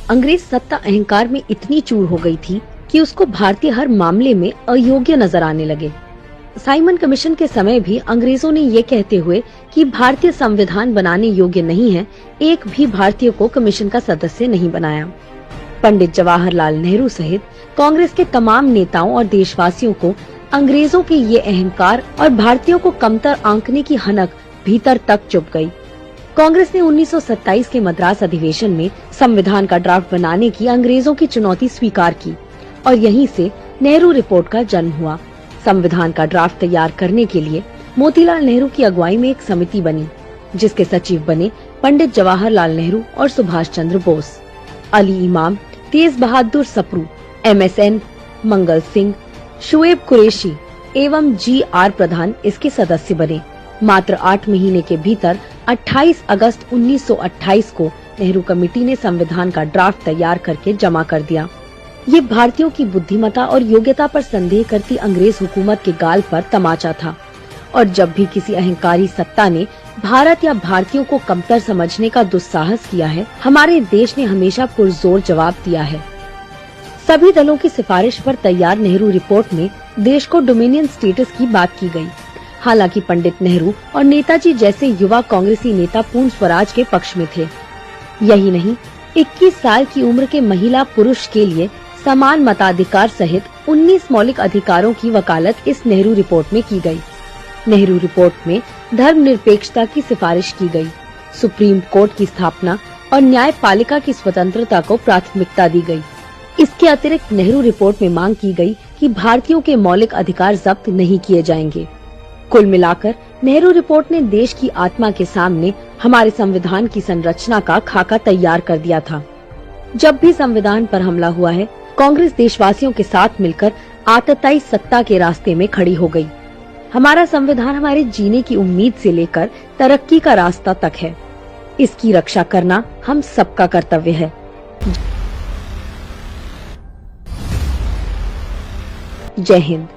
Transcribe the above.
अंग्रेज सत्ता अहंकार में इतनी चूर हो गई थी कि उसको भारतीय हर मामले में अयोग्य नजर आने लगे। साइमन कमीशन के समय भी अंग्रेजों ने ये कहते हुए कि भारतीय संविधान बनाने योग्य नहीं है, एक भी भारतीय को कमीशन का सदस्य नहीं बनाया। पंडित जवाहरलाल नेहरू सहित कांग्रेस के तमाम नेताओं और देशवासियों को अंग्रेजों के ये अहंकार और भारतीयों को कमतर आंकने की हनक भीतर तक चुभ गई। कांग्रेस ने 1927 के मद्रास अधिवेशन में संविधान का ड्राफ्ट बनाने की अंग्रेजों की चुनौती स्वीकार की और यहीं से नेहरू रिपोर्ट का जन्म हुआ। संविधान का ड्राफ्ट तैयार करने के लिए मोतीलाल नेहरू की अगुवाई में एक समिति बनी, जिसके सचिव बने पंडित जवाहरलाल नेहरू और सुभाष चंद्र बोस। अली इमाम, तेज बहादुर सप्रू, MSN मंगल सिंह, शुएब कुरैशी एवं GR प्रधान इसके सदस्य बने। मात्र 8 महीने के भीतर 28 अगस्त 1928 को नेहरू कमेटी ने संविधान का ड्राफ्ट तैयार करके जमा कर दिया। ये भारतीयों की बुद्धिमत्ता और योग्यता पर संदेह करती अंग्रेज हुकूमत के गाल पर तमाचा था और जब भी किसी अहंकारी सत्ता ने भारत या भारतीयों को कमतर समझने का दुस्साहस किया है, हमारे देश ने हमेशा पुरजोर जवाब दिया है। सभी दलों की सिफारिश पर तैयार नेहरू रिपोर्ट में देश को डोमिनियन स्टेटस की बात की गई। हालांकि पंडित नेहरू और नेताजी जैसे युवा कांग्रेसी नेता पूर्ण स्वराज के पक्ष में थे। यही नहीं, 21 साल की उम्र के महिला पुरुष के लिए समान मताधिकार सहित 19 मौलिक अधिकारों की वकालत इस नेहरू रिपोर्ट में की गई। नेहरू रिपोर्ट में धर्मनिरपेक्षता की सिफारिश की गई, सुप्रीम कोर्ट की स्थापना और न्यायपालिका की स्वतंत्रता को प्राथमिकता दी गई। इसके अतिरिक्त नेहरू रिपोर्ट में मांग की गई कि भारतीयों के मौलिक अधिकार जब्त नहीं किए जाएंगे। कुल मिलाकर नेहरू रिपोर्ट ने देश की आत्मा के सामने हमारे संविधान की संरचना का खाका तैयार कर दिया था। जब भी संविधान पर हमला हुआ है, कांग्रेस देशवासियों के साथ मिलकर आतताई सत्ता के रास्ते में खड़ी हो गई। हमारा संविधान हमारे जीने की उम्मीद से लेकर तरक्की का रास्ता तक है। इसकी रक्षा करना हम सबका कर्तव्य है। जय हिंद।